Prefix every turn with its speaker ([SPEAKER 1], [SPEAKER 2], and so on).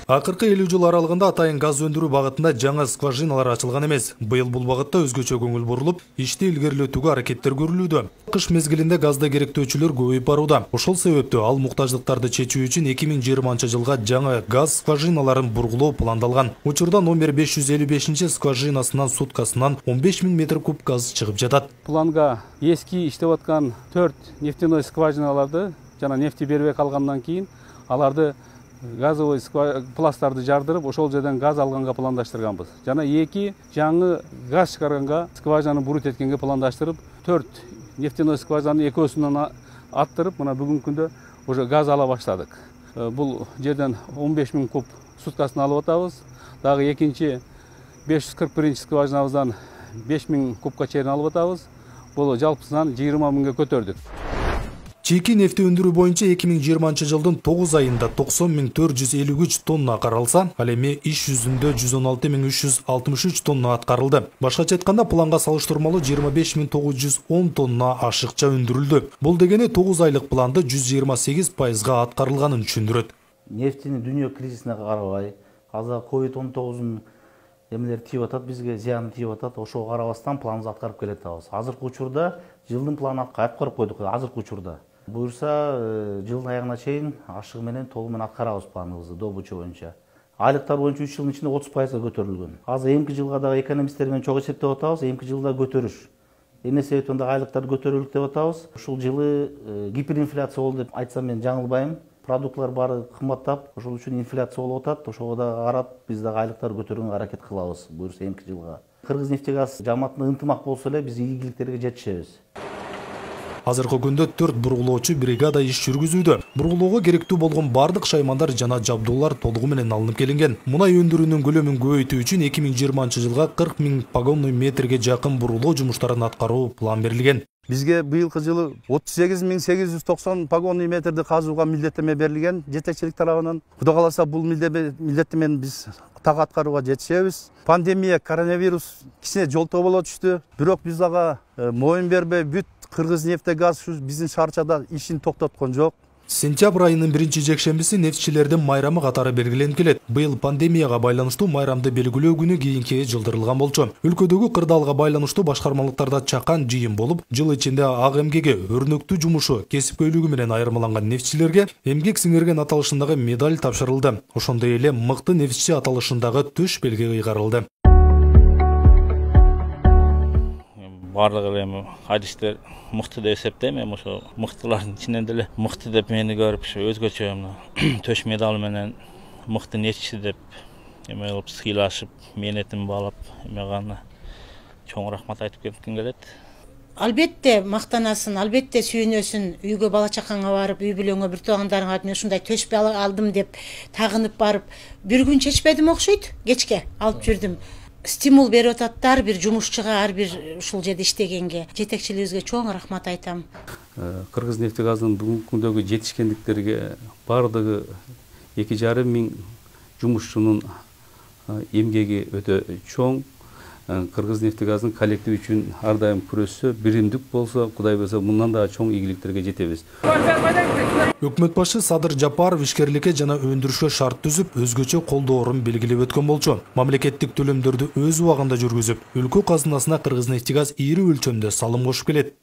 [SPEAKER 1] Акыркы 50 жыл аралыгында Атайын газ өндүрүү багытында жаңа скважиналар ачылган эмес. Быйыл бул багытта өзгөчө көңүл бурулуп, ишти илгерилетүүгө аракеттер көрүлүүдө. Кыш мезгилинде газды керектөөчүлөр көбөйүп барууда. Ошол себептүү ал муктаждыктарды чечүү үчүн 2020-жылга жаңа газ скважиналарын бургулоо пландалган. Учурда номер 555 скважинасынан суткасынан 15 000 метр куб газ чыгып жатат.
[SPEAKER 2] Планга эски иштеп аткан 4 нефтяной скважиналарды жана нефти бербей калгандан кийин аларды газовый пласттарды жардырып, ошол жерден газ алганга пландаштырганбыз. Жана 2 жаңы газ чыгарганга скважинаны бурут эткенге пландаштырып, 4 нефтяной скважинаны экөөсүнөн аттырып, мына бүгүнкү күндө уже газ ала баштадык. Бул жерден 15 000 куб суткасын алып атабыз. Дагы экинчи 541 скважинабыздан 5 000 кубка чейин алып атабыз. Бул жалпысынан 20 000га көтөрдүк.
[SPEAKER 1] Чийки нефти өндүрүү боюнча 2020-жылдын 9 айында 90 453 тонна каралса, ал эми иш жүзүндө 116 363 тонна аткарылды. Башкача айтканда, планга салыштырмалуу 25 910 тонна ашыкча өндүрүлдү. Бул дегени 9 айлык планды 128%га аткарылганын түшүндүрөт.
[SPEAKER 3] Нефтини дүйнө кризисине карабай, азыр COVID-19 эмелер тийип атат, бизге зыяны тийип атат. Ошого карабастан планыбызды аткарып келатабыз. Азыркы учурда жылдын планын аткарып койдук. Азыркы учурда буюрса жылдын аягына чейин ашыгы менен толугу менен аткарабыз планыбызды добыча боюнча. Айлыктар боюнча 3 жылдын ичинде 30%га көтөрүлгөн. Азыр эмки жылга дагы экономисттер менен чогуу эсептеп атабыз, эмки жылда көтөрүш. Эмне себептен дагы айлыктарды көтөрүлүк деп атабыз. Ушул жылы гиперинфляция болду деп айтсам мен жаңылбайм. Продуктлар бары кымбаттап, ошол үчүн инфляция болуп атат. Ошого дагы карап, биз дагы айлыктарды көтөрүүгө аракет кылабыз. Буюрса эмки жылга. Кыргызнефтегаз жамаатына ынтымак болсо эле биз ийгиликтерге жетишебиз.
[SPEAKER 1] Азыркы күндө 4 бургулоочу бригада иш жүргүзүүдө. Бургулоого керектүү болгон бардык шаймандар жана жабдуулар толугу менен алынып келинген. Мунай өндүрүүнүн көлөмүн көбөйтүү үчүн 2020-жылга 40 000 погонный метрге жакын бургулоо жумуштарын аткаруу план берилген.
[SPEAKER 4] Бизге быйылкы жылы 38 890 погонный метрди казууга милдеттеме берилген жетекчилик тарабынан. Кудай кааласа бул милдеттемени биз так аткарууга жетишебиз. Пандемия, коронавирус кичине жолтоо боло түштү. Бирок биз ага моюн бербей бүт Кыргызнефтегаз биздин шаарчада ишин токтоткон жок.
[SPEAKER 1] Сентябрь айынын 1-жекшембиси нефтчилердин майрамы катары белгиленип келет. Быйыл пандемияга байланыштуу майрамды белгилөө күнү кийинкиге жылдырылган болчу. Өлкөдөгү кырдаалга байланыштуу башкармалыктарда чакан жыйын болуп, жыл ичинде ак эмгеги, өрнөктүү жумушу, кесипкөйлүгү менен айырмаланган нефтчилерге эмгек сиңирген аталышындагы медаль тапшырылды. Ошондой эле мыкты нефтчи аталышындагы төш белги ыйгарылды.
[SPEAKER 5] Барлық эле адистер мыкты деп эсептейм. Эми ошо мыктылардын ичинен деле мыкты деп мени көрүп, өзгөчө төш медалы менен мыкты нефтчи деп эме кылып сыйлашып, мээнетин баалап, эмеганы чоң рахмат айтып кетким келет.
[SPEAKER 6] Албетте мактанасын, албетте сүйүнөсүн, үйгө бала чакаңа барып, үй бүлөңө, бир туугандарыңа мен ушундай төш алдым деп тагынып барып, бир күн чечпедим окшойт, кечке алып жүрдүм. Стимул берип атат ар бир жумушчуга, ар бир ушул жерде иштегенге. Жетекчилигибизге чоң рахмат айтам.
[SPEAKER 2] Кыргызнефтегаздын бүгүнкү күндөгү жетишкендиктерге бардыгы 2,5 миң жумушчунун эмгеги өтө чоң. Кыргызнефтегаздын коллектив үчүн ар дайым күрөшсө, биримдик болсо, Кудай берсе, мындан да чоң ийгиликтерге жетебиз.
[SPEAKER 1] Өкмөт башы Садыр Жапаров ишкерликке жана өндүрүшкө шарт түзүп, өзгөчө колдоорун белгилеп өткөн болчу. Мамлекеттик төлөмдөрдү өз убагында жүргүзүп, өлкө казынасына Кыргызнефтегаз ири өлчөмдө салым кошуп келет.